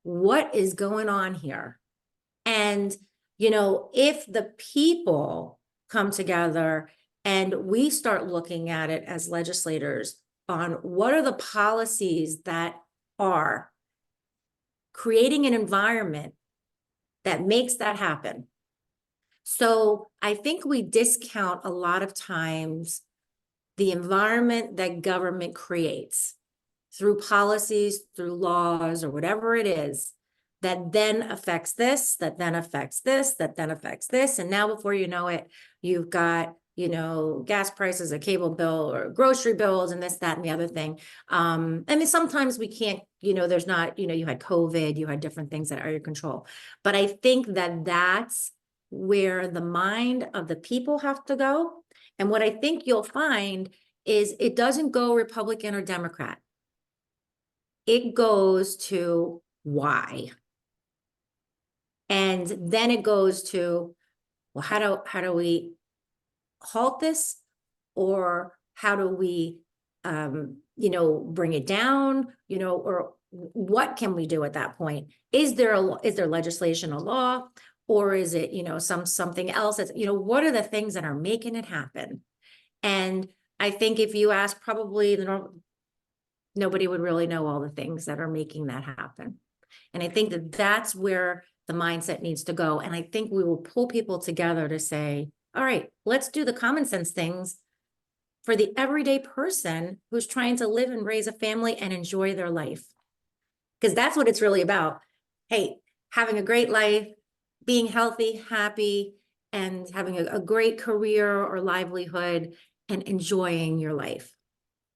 B: What is going on here? And, if the people come together and we start looking at it as legislators on what are the policies that are creating an environment that makes that happen. So I think we discount a lot of times the environment that government creates through policies, through laws, or whatever it is, that then affects this, that then affects this, that then affects this. And now before you know it, you've got, gas prices, a cable bill, or grocery bills, and this, that, and the other thing. I mean, sometimes we can't, there's not, you had COVID, you had different things that are your control. But I think that that's where the mind of the people have to go. And what I think you'll find is it doesn't go Republican or Democrat. It goes to why. And then it goes to, well, how do we halt this? Or how do we, bring it down, or what can we do at that point? Is there legislation, a law, or is it, something else that's, what are the things that are making it happen? And I think if you ask probably nobody would really know all the things that are making that happen. And I think that that's where the mindset needs to go. And I think we will pull people together to say, all right, let's do the common sense things for the everyday person who's trying to live and raise a family and enjoy their life. Because that's what it's really about. Hey, having a great life, being healthy, happy, and having a great career or livelihood and enjoying your life.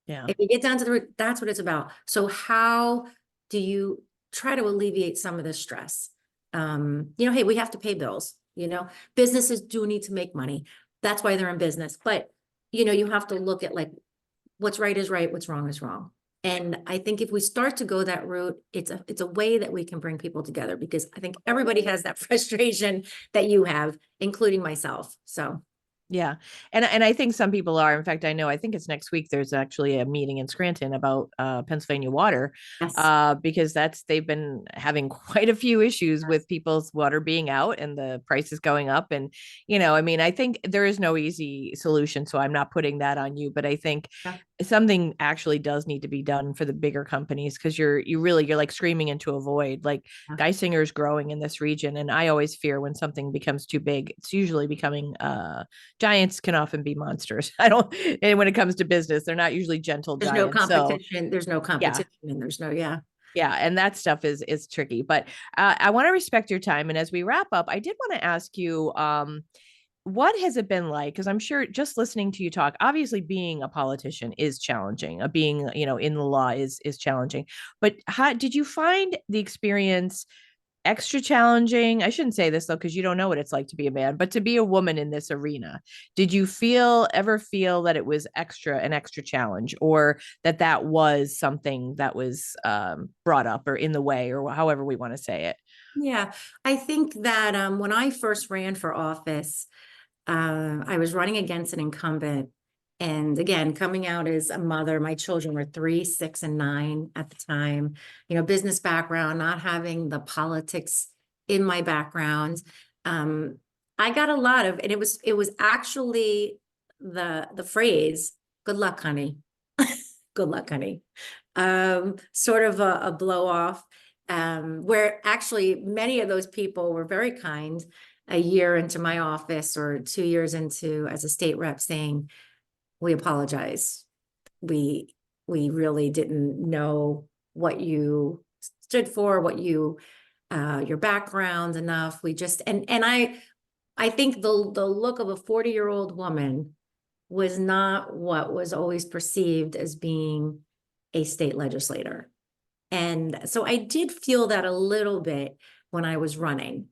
A: Yeah.
B: If you get down to the root, that's what it's about. So how do you try to alleviate some of the stress? Hey, we have to pay bills, businesses do need to make money. That's why they're in business. But, you have to look at like what's right is right, what's wrong is wrong. And I think if we start to go that route, it's a way that we can bring people together, because I think everybody has that frustration that you have, including myself. So.
A: Yeah. And I think some people are. In fact, I think it's next week. There's actually a meeting in Scranton about Pennsylvania water,
B: Yes.
A: because they've been having quite a few issues with people's water being out and the prices going up. And, I mean, I think there is no easy solution. So I'm not putting that on you, but I think something actually does need to be done for the bigger companies, because you're like screaming into a void. Like Geisinger's growing in this region, and I always fear when something becomes too big, it's usually becoming giants can often be monsters. And when it comes to business, they're not usually gentle
B: There's
A: giants.
B: no competition. There's no competition, and there's no,
A: yeah, and that stuff is tricky. But I want to respect your time, and as we wrap up, I did want to ask you, what has it been like? Because I'm sure just listening to you talk, obviously being a politician is challenging. Being, in the law is challenging. But how did you find the experience extra challenging? I shouldn't say this though, because you don't know what it's like to be a man, but to be a woman in this arena, did you ever feel that it was an extra challenge, or that was something that was brought up or in the way, or however we want to say it?
B: Yeah. I think that when I first ran for office, I was running against an incumbent. And again, coming out as a mother, my children were 3, 6, and 9 at the time, business background, not having the politics in my background. I got a lot of, and it was actually the phrase, good luck, honey. Good luck, honey. Sort of a blow off, where actually many of those people were very kind a year into my office or 2 years into as a state rep, saying, we apologize. We really didn't know what you stood for, what you your background enough. We just and I think the look of a 40-year-old woman was not what was always perceived as being a state legislator. And so I did feel that a little bit when I was running.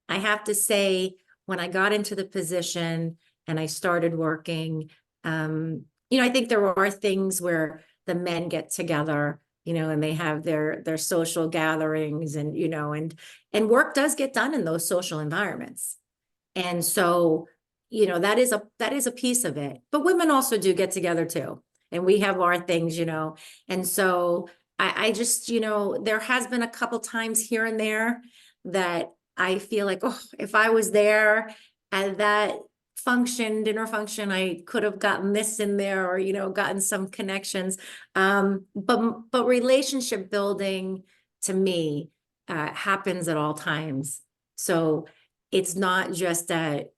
B: I have to say, when I got into the position and I started working, I think there are things where the men get together, and they have their social gatherings, and work does get done in those social environments. And so, that is a piece of it. But women also do get together too. And we have our things. And so I just, there has been a couple times here and there that I feel like, oh, if I was there at that dinner function, I could have gotten this in there, or, gotten some connections. But relationship building to me happens at all times. So it's not just at,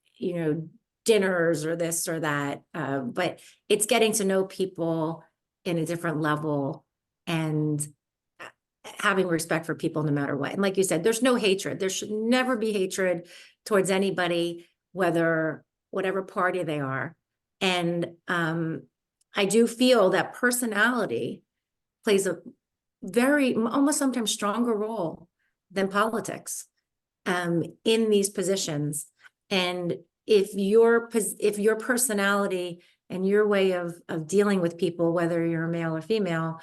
B: dinners or this or that, but it's getting to know people in a different level and having respect for people no matter what. And like you said, there's no hatred. There should never be hatred towards anybody, whatever party they are. And I do feel that personality plays a very, almost sometimes stronger role than politics in these positions. And if your personality and your way of dealing with people, whether you're a male or female,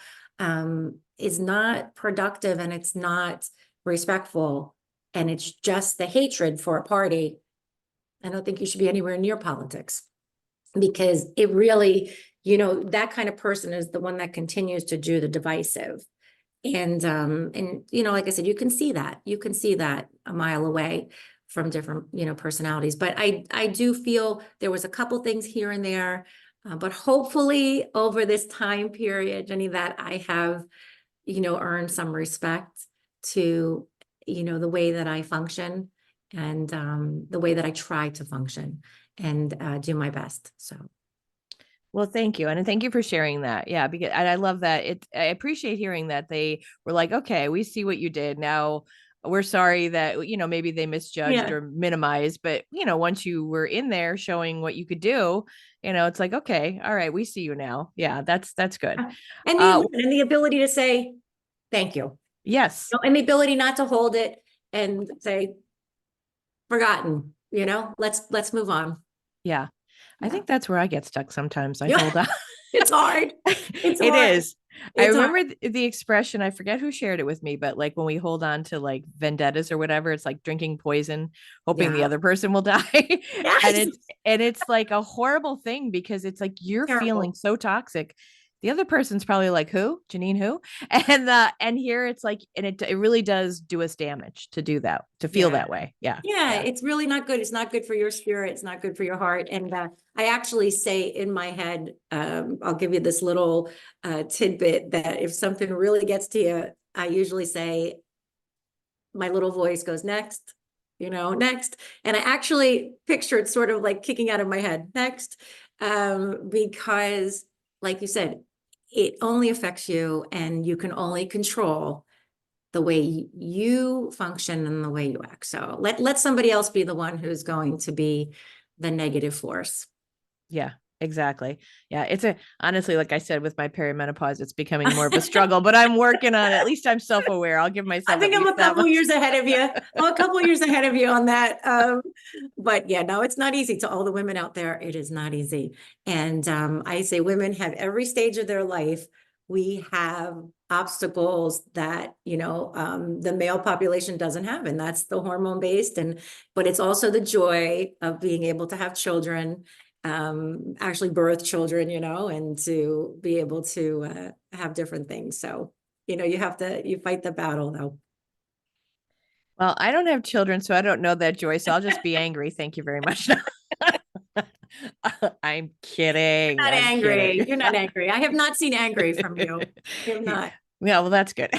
B: is not productive and it's not respectful, and it's just the hatred for a party, I don't think you should be anywhere near politics, because it really, that kind of person is the one that continues to do the divisive. And like I said, you can see that a mile away from different, personalities. But I do feel there was a couple things here and there, but hopefully over this time period, Jenny, that I have, earned some respect to, the way that I function, and the way that I try to function and do my best. So.
A: Well, thank you. And thank you for sharing that. Yeah, because I love that. I appreciate hearing that they were like, okay, we see what you did. Now we're sorry that, maybe they misjudged
B: Yeah.
A: or minimized, but once you were in there showing what you could do, it's like, okay, all right, we see you now. Yeah, that's good.
B: And the ability to say thank you.
A: Yes.
B: And the ability not to hold it and say, forgotten, let's move on.
A: Yeah. I think that's where I get stuck sometimes. I
B: Yeah.
A: hold on.
B: It's hard. It's
A: It
B: hard.
A: is. I remember the expression, I forget who shared it with me, but like when we hold on to like vendettas or whatever, it's like drinking poison, hoping the other person will die.
B: Yes.
A: And it's like a horrible thing, because it's like you're
B: Terrible.
A: feeling so toxic. The other person's probably like, who? Janine, who? And here it's like, and it really does do us damage to do that, to feel that way. Yeah.
B: Yeah, it's really not good. It's not good for your spirit. It's not good for your heart. And I actually say in my head, I'll give you this little tidbit, that if something really gets to you, I usually say, my little voice goes, next, next. And I actually picture it sort of like kicking out of my head, next, because like you said, it only affects you, and you can only control the way you function and the way you act. So let somebody else be the one who's going to be the negative force.
A: Yeah, exactly. Yeah. Honestly, like I said, with my perimenopause, it's becoming more of a struggle, but I'm working on it. At least I'm self-aware. I'll give myself.
B: I think I'm a couple years ahead of you. I'm a couple years ahead of you on that. But yeah, no, it's not easy. To all the women out there, it is not easy. And I say women have every stage of their life. We have obstacles that, the male population doesn't have, and that's the hormone based. But it's also the joy of being able to have children, actually birth children, and to be able to have different things. So, you fight the battle though.
A: Well, I don't have children, so I don't know that joy. So I'll just be angry. Thank you very much. I'm kidding.
B: You're not
A: I'm
B: angry.
A: kidding.
B: You're not angry. I have not seen angry from you. You're not.
A: Yeah, well, that's good.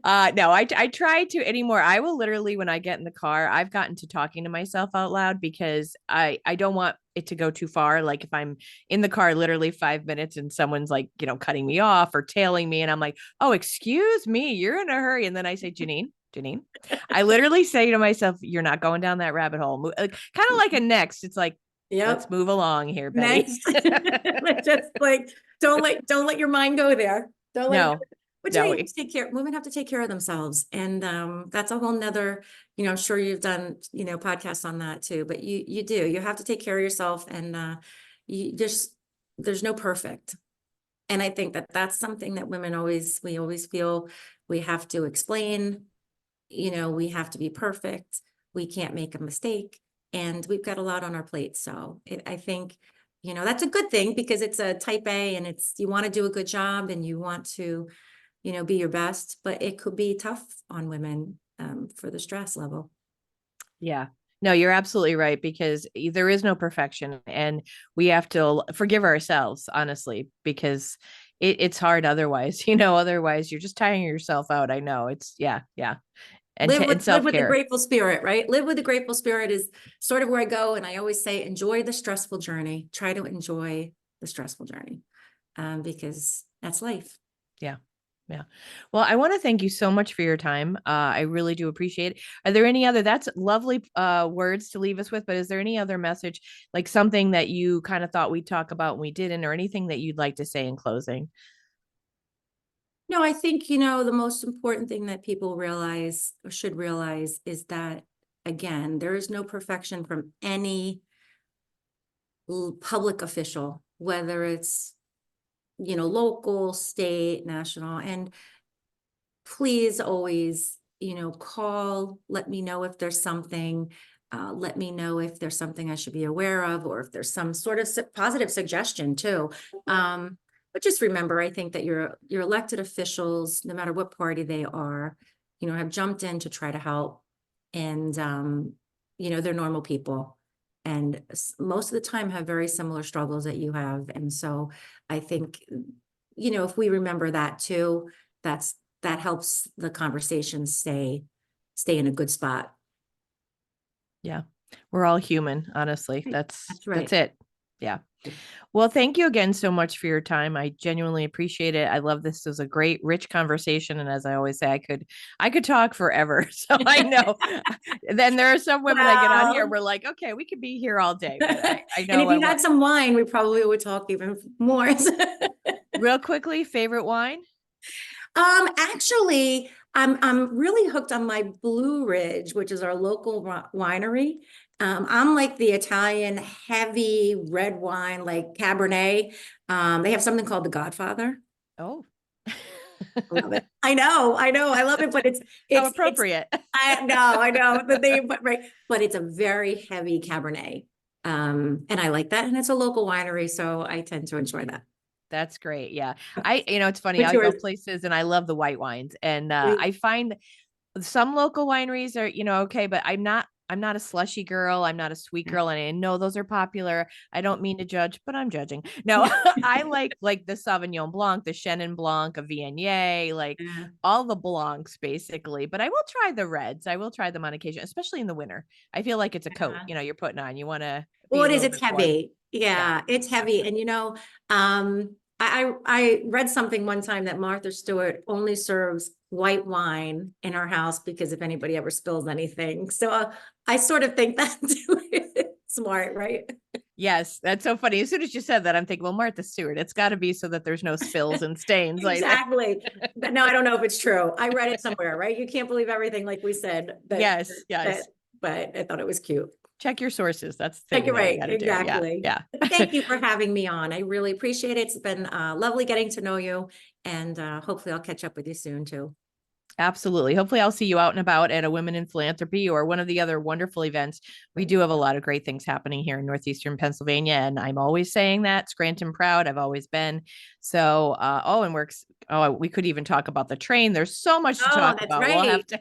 A: No, I try to anymore. I will literally, when I get in the car, I've gotten to talking to myself out loud, because I don't want it to go too far. Like if I'm in the car literally 5 minutes and someone's like, cutting me off or tailing me, and I'm like, oh, excuse me, you're in a hurry. And then I say, Janine, I literally say to myself, you're not going down that rabbit hole. Kind of like a next. It's like, let's
B: Yep.
A: move along here, Betty.
B: Next. Just like, don't let your mind go there. Don't let it go.
A: No,
B: But you
A: no,
B: have to take care, women have to take care of themselves. And that's a whole nother, I'm sure you've done, podcasts on that too, but you do, you have to take care of yourself, and there's no perfect. And I think that that's something that we always feel we have to explain, we have to be perfect. We can't make a mistake, and we've got a lot on our plate. So I think, that's a good thing, because it's a type A, and you want to do a good job, and you want to, be your best, but it could be tough on women for the stress level.
A: yeah. No, you're absolutely right, because there is no perfection, and we have to forgive ourselves, honestly, because it's hard otherwise. Otherwise you're just tiring yourself out. I know it's yeah. And
B: Live with the
A: self-care.
B: grateful spirit, right? Live with the grateful spirit is sort of where I go. And I always say, enjoy the stressful journey. Try to enjoy the stressful journey, because that's life.
A: Yeah. Yeah. Well, I want to thank you so much for your time. I really do appreciate it. Are there any other, that's lovely words to leave us with, but is there any other message, like something that you kind of thought we'd talk about and we didn't, or anything that you'd like to say in closing?
B: No, I think, the most important thing that people realize, or should realize, is that, again, there is no perfection from any public official, whether it's, local, state, national. And please always, call, let me know if there's something, let me know if there's something I should be aware of, or if there's some sort of positive suggestion too. But just remember, I think that your elected officials, no matter what party they are, have jumped in to try to help. And, they're normal people. And most of the time have very similar struggles that you have. And so I think, if we remember that too, that helps the conversation stay in a good spot.
A: Yeah. We're all human, honestly.
B: Right. That's
A: That's
B: right.
A: it. Yeah. Well, thank you again so much for your time. I genuinely appreciate it. I love this. It was a great, rich conversation. And as I always say, I could talk forever. So I know. Then there are some women I get on here,
B: Well,
A: we're like, okay, we could be here all day, but I
B: and
A: know
B: if
A: I
B: you
A: want.
B: had some wine, we probably would talk even more.
A: Real quickly, favorite wine?
B: Actually, I'm really hooked on my Blue Ridge, which is our local winery. I'm like the Italian heavy red wine, like Cabernet. They have something called the Godfather.
A: Oh,
B: I love it. I know, I love it, but
A: how
B: it's
A: appropriate.
B: I know the name, but right, but it's a very heavy Cabernet. And I like that, and it's a local winery, so I tend to enjoy that.
A: That's great. Yeah. It's funny.
B: What's
A: I go
B: yours?
A: places and I love the white wines. And I find some local wineries are, okay, but I'm not a slushy girl. I'm not a sweet girl. And I know those are popular. I don't mean to judge, but I'm judging. No, I like the Sauvignon Blanc, the Chenin Blanc, a Viognier, like
B: Yeah.
A: all the Blancs basically. But I will try the reds. I will try them on occasion, especially in the winter. I feel like it's a coat,
B: Yeah.
A: you're putting on. You want to
B: Well,
A: be a
B: it is,
A: little
B: it's
A: bit warm.
B: heavy.
A: Yeah.
B: Yeah, it's heavy. And I read something one time that Martha Stewart only serves white wine in her house because if anybody ever spills anything. So I sort of think that too. Smart, right?
A: Yes, that's so funny. As soon as you said that, I'm thinking, well, Martha Stewart, it's got to be so that there's no spills and stains.
B: Exactly. But no, I don't know if it's true. I read it somewhere, right? You can't believe everything, like we said,
A: Yes, yes.
B: but I thought it was cute.
A: Check your sources. That's the
B: Like,
A: thing
B: you're
A: that we
B: right.
A: got to do. Yeah,
B: Exactly.
A: yeah.
B: But thank you for having me on. I really appreciate it. It's been lovely getting to know you, and hopefully I'll catch up with you soon too.
A: Absolutely. Hopefully, I'll see you out and about at a Women in Philanthropy or one of the other wonderful events. We do have a lot of great things happening here in Northeastern Pennsylvania, and I'm always saying that. Scranton proud. I've always been. So, and we could even talk about the train. There's so much to
B: Oh,
A: talk
B: that's
A: about. We'll have
B: right.
A: to.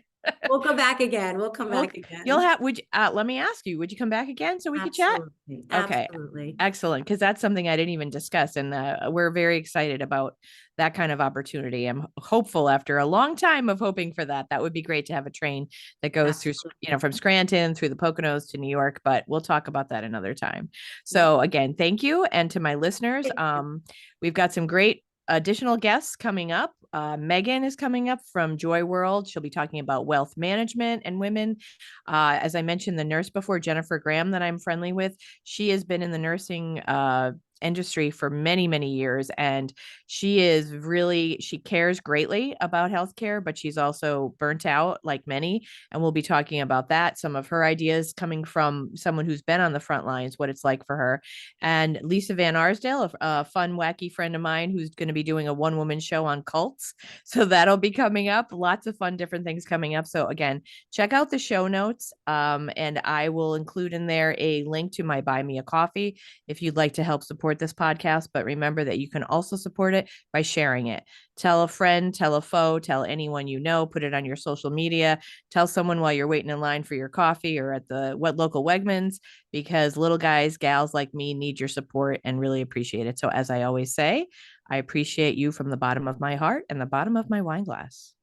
B: We'll go back again. We'll come
A: Well,
B: back
A: you'll
B: again.
A: have, let me ask you, would you come back again so we could chat?
B: Absolutely.
A: Okay.
B: Absolutely.
A: Excellent. Because that's something I didn't even discuss. And we're very excited about that kind of opportunity. I'm hopeful after a long time of hoping for that. That would be great to have a train that goes through,
B: Absolutely.
A: from Scranton through the Poconos to New York, but we'll talk about that another time.
B: Yep.
A: So again, thank you. And to my listeners,
B: Thank you.
A: we've got some great additional guests coming up. Megan is coming up from Joy World. She'll be talking about wealth management and women. As I mentioned, the nurse before, Jennifer Graham, that I'm friendly with, she has been in the nursing industry for many, many years. And she cares greatly about healthcare, but she's also burnt out like many. And we'll be talking about that, some of her ideas coming from someone who's been on the front lines, what it's like for her. And Lisa Van Arsdale, a fun, wacky friend of mine who's going to be doing a one-woman show on cults. So that'll be coming up. Lots of fun, different things coming up. So again, check out the show notes. And I will include in there a link to my Buy Me a Coffee if you'd like to help support this podcast. But remember that you can also support it by sharing it. Tell a friend, tell a foe, tell anyone you know, put it on your social media, tell someone while you're waiting in line for your coffee or at the local Wegmans, because little guys, gals like me need your support and really appreciate it. So as I always say, I appreciate you from the bottom of my heart and the bottom of my wine glass.